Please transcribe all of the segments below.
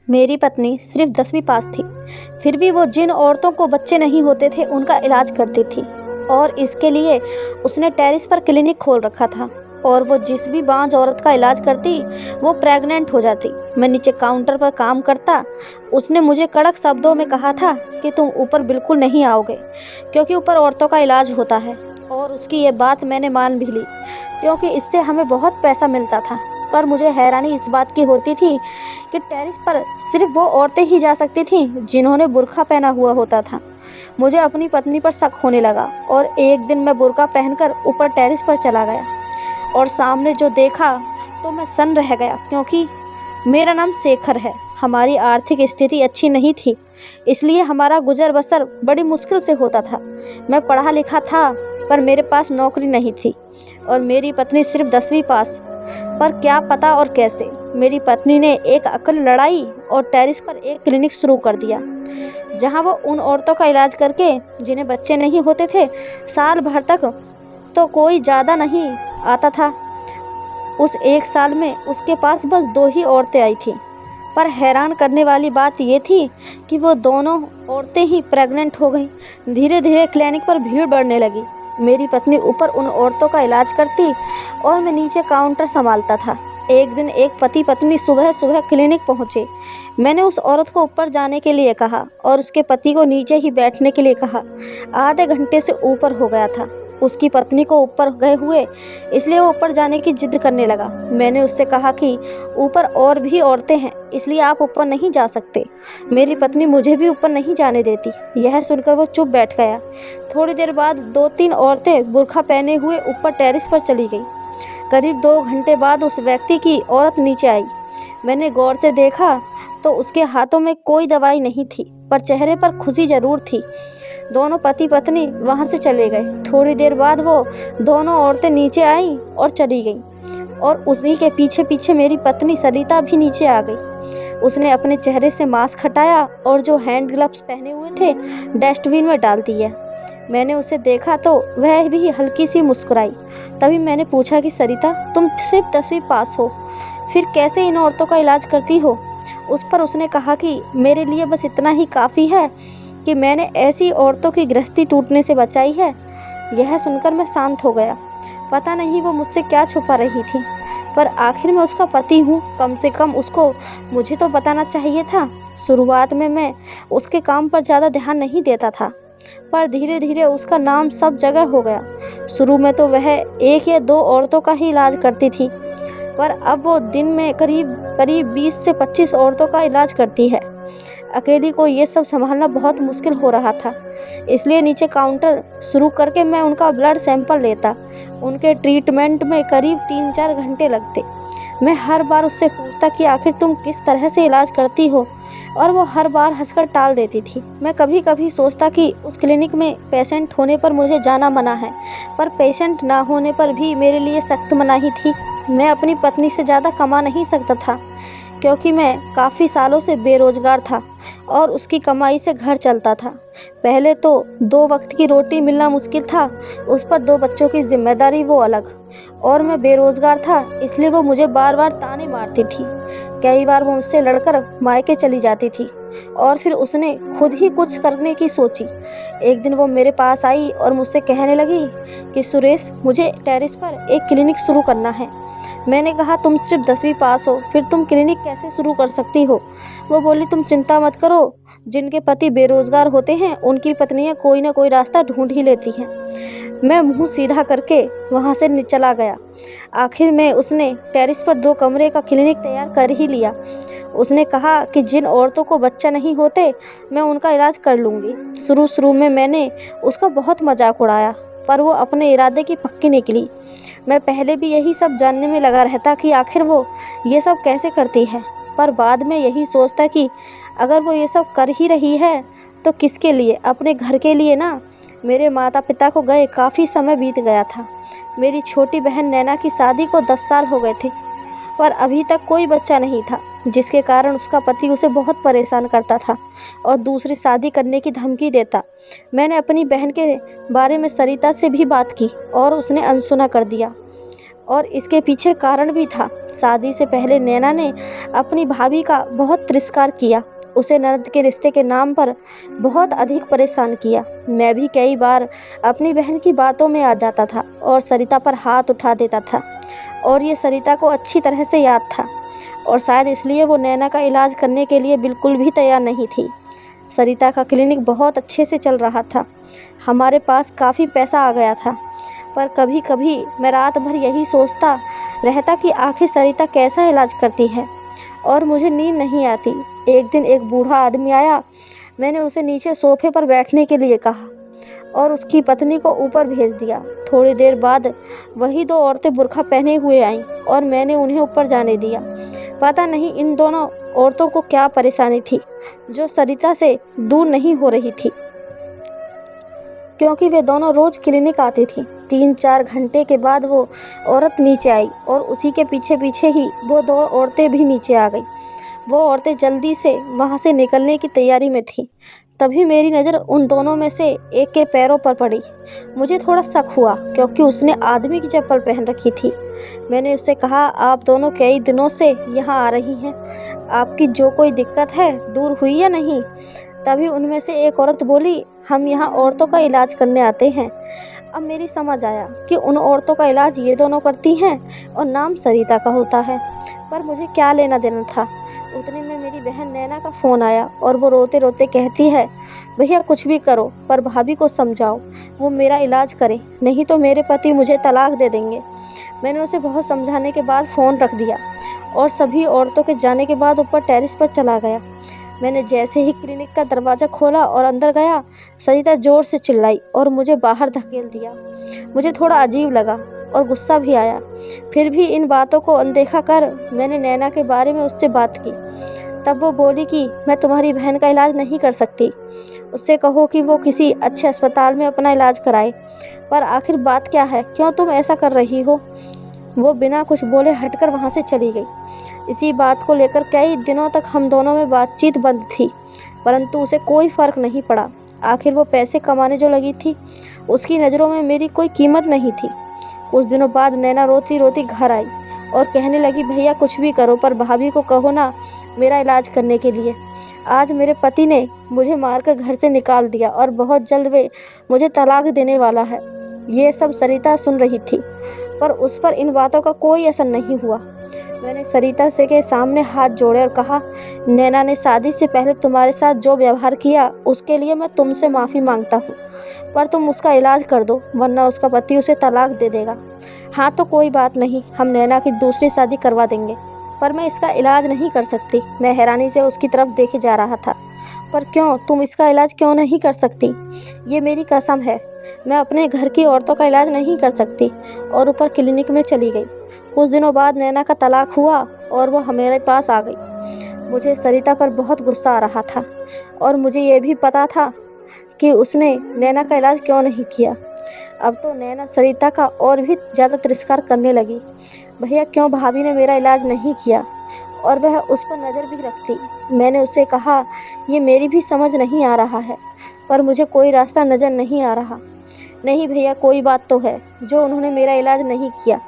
मेरी पत्नी सिर्फ 10वीं पास थी, फिर भी वो जिन औरतों को बच्चे नहीं होते थे उनका इलाज करती थी और इसके लिए उसने टेरेस पर क्लिनिक खोल रखा था। और वो जिस भी बांझ औरत का इलाज करती वो प्रेग्नेंट हो जाती। मैं नीचे काउंटर पर काम करता। उसने मुझे कड़क शब्दों में कहा था कि तुम ऊपर बिल्कुल नहीं आओगे क्योंकि ऊपर औरतों का इलाज होता है। और उसकी ये बात मैंने मान भी ली क्योंकि इससे हमें बहुत पैसा मिलता था। पर मुझे हैरानी इस बात की होती थी कि टेरेस पर सिर्फ वो औरतें ही जा सकती थीं जिन्होंने बुर्का पहना हुआ होता था। मुझे अपनी पत्नी पर शक होने लगा और एक दिन मैं बुर्का पहनकर ऊपर टेरेस पर चला गया और सामने जो देखा तो मैं सन्न रह गया क्योंकि मेरा नाम शेखर है। हमारी आर्थिक स्थिति अच्छी नहीं थी, इसलिए हमारा गुजर बसर बड़ी मुश्किल से होता था। मैं पढ़ा लिखा था पर मेरे पास नौकरी नहीं थी और मेरी पत्नी सिर्फ 10वीं पास। पर क्या पता और कैसे मेरी पत्नी ने एक अकल लड़ाई और टेरेस पर एक क्लिनिक शुरू कर दिया जहां वो उन औरतों का इलाज करके जिन्हें बच्चे नहीं होते थे। साल भर तक तो कोई ज़्यादा नहीं आता था। उस एक साल में उसके पास बस 2 ही औरतें आई थीं। पर हैरान करने वाली बात ये थी कि वो दोनों औरतें ही प्रेग्नेंट हो गईं। धीरे धीरे क्लिनिक पर भीड़ बढ़ने लगी। मेरी पत्नी ऊपर उन औरतों का इलाज करती और मैं नीचे काउंटर संभालता था। एक दिन एक पति पत्नी सुबह सुबह क्लिनिक पहुंचे। मैंने उस औरत को ऊपर जाने के लिए कहा और उसके पति को नीचे ही बैठने के लिए कहा। आधे घंटे से ऊपर हो गया था। उसकी पत्नी को ऊपर गए हुए, इसलिए वो ऊपर जाने की जिद करने लगा। मैंने उससे कहा कि ऊपर और भी औरतें हैं, इसलिए आप ऊपर नहीं जा सकते। मेरी पत्नी मुझे भी ऊपर नहीं जाने देती। यह सुनकर वो चुप बैठ गया। थोड़ी देर बाद 2-3 औरतें बुर्का पहने हुए ऊपर टेरेस पर चली गईं। करीब 2 घंटे बाद उस व्यक्ति की औरत नीचे आई। मैंने गौर से देखा तो उसके हाथों में कोई दवाई नहीं थी, पर चेहरे पर खुशी जरूर थी। दोनों पति पत्नी वहां से चले गए। थोड़ी देर बाद वो दोनों औरतें नीचे आईं और चली गईं और उन्हीं के पीछे पीछे मेरी पत्नी सरिता भी नीचे आ गई। उसने अपने चेहरे से मास्क हटाया और जो हैंड ग्लव्स पहने हुए थे डस्टबिन में डाल दिया। मैंने उसे देखा तो वह भी हल्की सी मुस्कुराई। तभी मैंने पूछा कि सरिता, तुम सिर्फ 10वीं पास हो, फिर कैसे इन औरतों का इलाज करती हो? उस पर उसने कहा कि मेरे लिए बस इतना ही काफ़ी है कि मैंने ऐसी औरतों की गृहस्थी टूटने से बचाई है। यह सुनकर मैं शांत हो गया। पता नहीं वो मुझसे क्या छुपा रही थी, पर आखिर मैं उसका पति हूँ। कम से कम उसको मुझे तो बताना चाहिए था। शुरुआत में मैं उसके काम पर ज़्यादा ध्यान नहीं देता था, पर धीरे धीरे उसका नाम सब जगह हो गया। शुरू में तो वह 1 या 2 औरतों का ही इलाज करती थी, पर अब वो दिन में करीब करीब 20 से 25 औरतों का इलाज करती है। अकेली को ये सब संभालना बहुत मुश्किल हो रहा था, इसलिए नीचे काउंटर शुरू करके मैं उनका ब्लड सैंपल लेता। उनके ट्रीटमेंट में करीब 3-4 घंटे लगते। मैं हर बार उससे पूछता कि आखिर तुम किस तरह से इलाज करती हो, और वो हर बार हंसकर टाल देती थी। मैं कभी कभी सोचता कि उस क्लिनिक में पेशेंट होने पर मुझे जाना मना है, पर पेशेंट ना होने पर भी मेरे लिए सख्त मनाही थी। मैं अपनी पत्नी से ज़्यादा कमा नहीं सकता था क्योंकि मैं काफ़ी सालों से बेरोजगार था और उसकी कमाई से घर चलता था। पहले तो 2 वक्त की रोटी मिलना मुश्किल था, उस पर 2 बच्चों की जिम्मेदारी वो अलग, और मैं बेरोजगार था, इसलिए वो मुझे बार बार ताने मारती थी। कई बार वो मुझसे लड़कर मायके चली जाती थी और फिर उसने खुद ही कुछ करने की सोची। एक दिन वो मेरे पास आई और मुझसे कहने लगी कि सुरेश, मुझे टेरेस पर एक क्लिनिक शुरू करना है। मैंने कहा, तुम सिर्फ 10वीं पास हो, फिर तुम क्लिनिक कैसे शुरू कर सकती हो? वो बोली, तुम चिंता मत करो, जिनके पति बेरोजगार होते हैं उनकी पत्नियां कोई ना कोई रास्ता ढूंढ ही लेती हैं। मैं मुंह सीधा करके वहां से चला गया। आखिर में उसने टेरेस पर 2 कमरे का क्लिनिक तैयार कर ही लिया। उसने कहा कि जिन औरतों को बच्चा नहीं होते मैं उनका इलाज कर लूँगी। शुरू शुरू में मैंने उसका बहुत मजाक उड़ाया, पर वो अपने इरादे की पक्की निकली। मैं पहले भी यही सब जानने में लगा रहता कि आखिर वो ये सब कैसे करती है, पर बाद में यही सोचता कि अगर वो ये सब कर ही रही है तो किसके लिए? अपने घर के लिए ना। मेरे माता पिता को गए काफ़ी समय बीत गया था। मेरी छोटी बहन नैना की शादी को 10 साल हो गए थे, पर अभी तक कोई बच्चा नहीं था, जिसके कारण उसका पति उसे बहुत परेशान करता था और दूसरी शादी करने की धमकी देता। मैंने अपनी बहन के बारे में सरिता से भी बात की और उसने अनसुना कर दिया। और इसके पीछे कारण भी था। शादी से पहले नैना ने अपनी भाभी का बहुत तिरस्कार किया, उसे ननद के रिश्ते के नाम पर बहुत अधिक परेशान किया। मैं भी कई बार अपनी बहन की बातों में आ जाता था और सरिता पर हाथ उठा देता था, और ये सरिता को अच्छी तरह से याद था, और शायद इसलिए वो नैना का इलाज करने के लिए बिल्कुल भी तैयार नहीं थी। सरिता का क्लिनिक बहुत अच्छे से चल रहा था, हमारे पास काफ़ी पैसा आ गया था, पर कभी कभी मैं रात भर यही सोचता रहता कि आखिर सरिता कैसा इलाज करती है, और मुझे नींद नहीं आती। एक दिन एक बूढ़ा आदमी आया, मैंने उसे नीचे सोफे पर बैठने के लिए कहा और उसकी पत्नी को ऊपर भेज दिया। थोड़ी देर बाद वही दो औरतें बुर्का पहने हुए आईं और मैंने उन्हें ऊपर जाने दिया। पता नहीं इन दोनों औरतों को क्या परेशानी थी जो सरिता से दूर नहीं हो रही थी, क्योंकि वे दोनों रोज़ क्लिनिक आती थीं। 3-4 घंटे के बाद वो औरत नीचे आई और उसी के पीछे पीछे ही वो दो औरतें भी नीचे आ गई। वो औरतें जल्दी से वहाँ से निकलने की तैयारी में थीं। तभी मेरी नज़र उन दोनों में से एक के पैरों पर पड़ी। मुझे थोड़ा शक हुआ क्योंकि उसने आदमी की चप्पल पहन रखी थी। मैंने उससे कहा, आप दोनों कई दिनों से यहाँ आ रही हैं, आपकी जो कोई दिक्कत है दूर हुई या नहीं? तभी उनमें से एक औरत बोली, हम यहाँ औरतों का इलाज करने आते हैं। अब मेरी समझ आया कि उन औरतों का इलाज ये दोनों करती हैं और नाम सरिता का होता है, पर मुझे क्या लेना देना था। उतने में मेरी बहन नैना का फ़ोन आया और वो रोते रोते कहती है, भैया कुछ भी करो पर भाभी को समझाओ वो मेरा इलाज करे, नहीं तो मेरे पति मुझे तलाक दे देंगे। मैंने उसे बहुत समझाने के बाद फ़ोन रख दिया और सभी औरतों के जाने के बाद ऊपर टेरेस पर चला गया। मैंने जैसे ही क्लिनिक का दरवाज़ा खोला और अंदर गया, सरिता ज़ोर से चिल्लाई और मुझे बाहर धकेल दिया। मुझे थोड़ा अजीब लगा और गुस्सा भी आया। फिर भी इन बातों को अनदेखा कर मैंने नैना के बारे में उससे बात की। तब वो बोली कि मैं तुम्हारी बहन का इलाज नहीं कर सकती, उससे कहो कि वो किसी अच्छे अस्पताल में अपना इलाज कराए। पर आखिर बात क्या है, क्यों तुम ऐसा कर रही हो? वो बिना कुछ बोले हटकर वहाँ से चली गई। इसी बात को लेकर कई दिनों तक हम दोनों में बातचीत बंद थी, परंतु उसे कोई फ़र्क नहीं पड़ा। आखिर वो पैसे कमाने जो लगी थी, उसकी नज़रों में मेरी कोई कीमत नहीं थी। कुछ दिनों बाद नैना रोती रोती घर आई और कहने लगी, भैया कुछ भी करो पर भाभी को कहो ना मेरा इलाज करने के लिए। आज मेरे पति ने मुझे मारकर घर से निकाल दिया और बहुत जल्द वे मुझे तलाक देने वाला है। ये सब सरिता सुन रही थी, पर उस पर इन बातों का कोई असर नहीं हुआ। मैंने सरिता से के सामने हाथ जोड़े और कहा, नैना ने शादी से पहले तुम्हारे साथ जो व्यवहार किया उसके लिए मैं तुमसे माफ़ी मांगता हूँ, पर तुम उसका इलाज कर दो वरना उसका पति उसे तलाक दे देगा। हाँ तो कोई बात नहीं, हम नैना की दूसरी शादी करवा देंगे, पर मैं इसका इलाज नहीं कर सकती। मैं हैरानी से उसकी तरफ देखे जा रहा था। पर क्यों, तुम इसका इलाज क्यों नहीं कर सकती? ये मेरी कसम है, मैं अपने घर की औरतों का इलाज नहीं कर सकती। और ऊपर क्लिनिक में चली गई। कुछ दिनों बाद नैना का तलाक हुआ और वो हमारे पास आ गई। मुझे सरिता पर बहुत गुस्सा आ रहा था और मुझे ये भी पता था कि उसने नैना का इलाज क्यों नहीं किया। अब तो नैना सरिता का और भी ज़्यादा तिरस्कार करने लगी। भैया क्यों भाभी ने मेरा इलाज नहीं किया और वह उस पर नज़र भी रखती। मैंने उससे कहा, ये मेरी भी समझ नहीं आ रहा है, पर मुझे कोई रास्ता नज़र नहीं आ रहा। नहीं भैया कोई बात तो है, जो उन्होंने मेरा इलाज नहीं किया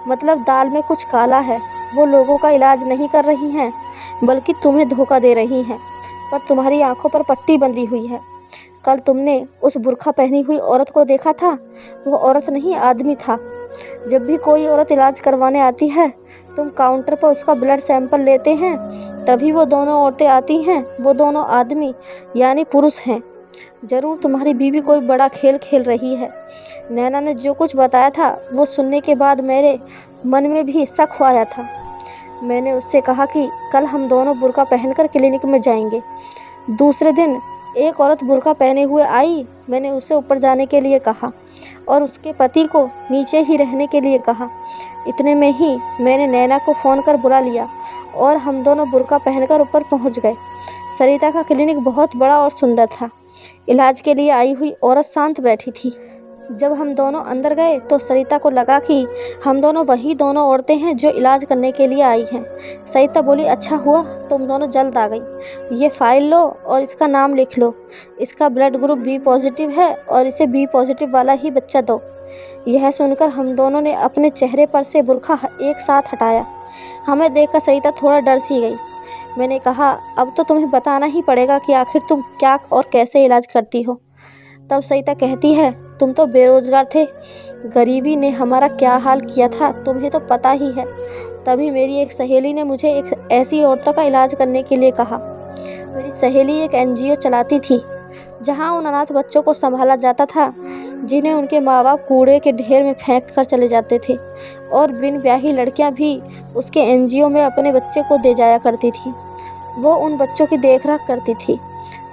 मतलब दाल में कुछ काला है। वो लोगों का इलाज नहीं कर रही हैं बल्कि तुम्हें धोखा दे रही हैं। पर तुम्हारी आंखों पर पट्टी बंधी हुई है। कल तुमने उस बुर्का पहनी हुई औरत को देखा था, वो औरत नहीं आदमी था। जब भी कोई औरत इलाज करवाने आती है तुम काउंटर पर उसका ब्लड सैंपल लेते हैं, तभी वो दोनों औरतें आती हैं, वो दोनों आदमी यानी पुरुष हैं। ज़रूर तुम्हारी बीवी कोई बड़ा खेल खेल रही है। नैना ने जो कुछ बताया था वो सुनने के बाद मेरे मन में भी शक आया था। मैंने उससे कहा कि कल हम दोनों बुर्का पहनकर क्लिनिक में जाएंगे। दूसरे दिन एक औरत बुर्का पहने हुए आई। मैंने उसे ऊपर जाने के लिए कहा और उसके पति को नीचे ही रहने के लिए कहा। इतने में ही मैंने नैना को फ़ोन कर बुला लिया और हम दोनों बुर्का पहनकर ऊपर पहुंच गए। सरिता का क्लिनिक बहुत बड़ा और सुंदर था। इलाज के लिए आई हुई औरत शांत बैठी थी। जब हम दोनों अंदर गए तो सरिता को लगा कि हम दोनों वही दोनों औरतें हैं जो इलाज करने के लिए आई हैं। सरिता बोली, अच्छा हुआ तुम दोनों जल्द आ गई। ये फ़ाइल लो और इसका नाम लिख लो। इसका ब्लड ग्रुप बी पॉजिटिव है और इसे बी पॉजिटिव वाला ही बच्चा दो। यह सुनकर हम दोनों ने अपने चेहरे पर से बुर्का एक साथ हटाया। हमें देखकर सरिता थोड़ा डर सी गई। मैंने कहा, अब तो तुम्हें बताना ही पड़ेगा कि आखिर तुम क्या और कैसे इलाज करती हो। तब सरिता कहती है, तुम तो बेरोजगार थे, गरीबी ने हमारा क्या हाल किया था तुम्हें तो पता ही है। तभी मेरी एक सहेली ने मुझे एक ऐसी औरतों का इलाज करने के लिए कहा। मेरी सहेली एक एनजीओ चलाती थी जहां उन अनाथ बच्चों को संभाला जाता था जिन्हें उनके माँ बाप कूड़े के ढेर में फेंक कर चले जाते थे, और बिन ब्याही लड़कियां भी उसके एनजीओ में अपने बच्चे को दे जाया करती थी। वो उन बच्चों की देखरेख करती थी।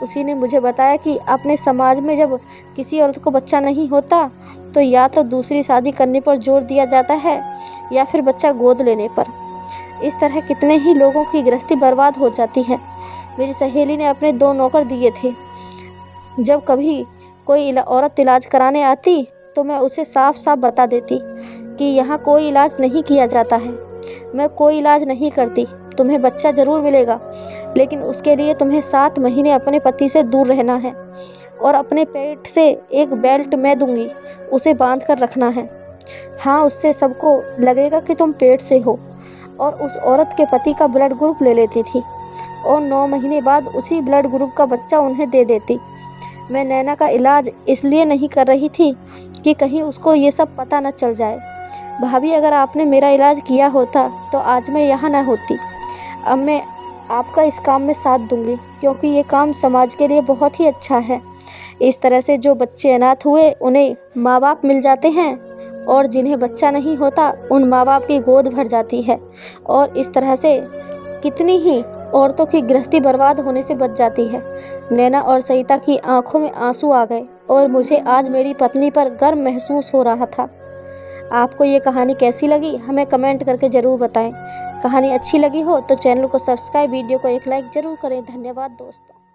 उसी ने मुझे बताया कि अपने समाज में जब किसी औरत को बच्चा नहीं होता तो या तो दूसरी शादी करने पर जोर दिया जाता है या फिर बच्चा गोद लेने पर। इस तरह कितने ही लोगों की गृहस्थी बर्बाद हो जाती है। मेरी सहेली ने अपने 2 नौकर दिए थे। जब कभी कोई औरत इलाज कराने आती तो मैं उसे साफ साफ बता देती कि यहाँ कोई इलाज नहीं किया जाता है, मैं कोई इलाज नहीं करती, तुम्हें बच्चा ज़रूर मिलेगा, लेकिन उसके लिए तुम्हें 7 महीने अपने पति से दूर रहना है और अपने पेट से एक बेल्ट मैं दूंगी, उसे बांध कर रखना है। हाँ, उससे सबको लगेगा कि तुम पेट से हो। और उस औरत के पति का ब्लड ग्रुप ले लेती थी और 9 महीने बाद उसी ब्लड ग्रुप का बच्चा उन्हें दे देती। मैं नैना का इलाज इसलिए नहीं कर रही थी कि कहीं उसको ये सब पता न चल जाए। भाभी, अगर आपने मेरा इलाज किया होता तो आज मैं यहाँ न होती। अब मैं आपका इस काम में साथ दूंगी क्योंकि ये काम समाज के लिए बहुत ही अच्छा है। इस तरह से जो बच्चे अनाथ हुए उन्हें माँ बाप मिल जाते हैं और जिन्हें बच्चा नहीं होता उन माँ बाप की गोद भर जाती है, और इस तरह से कितनी ही औरतों की गृहस्थी बर्बाद होने से बच जाती है। नैना और सरिता की आंखों में आंसू आ गए और मुझे आज मेरी पत्नी पर गर्व महसूस हो रहा था। आपको ये कहानी कैसी लगी हमें कमेंट करके ज़रूर बताएं। कहानी अच्छी लगी हो तो चैनल को सब्सक्राइब, वीडियो को एक लाइक ज़रूर करें। धन्यवाद दोस्तों।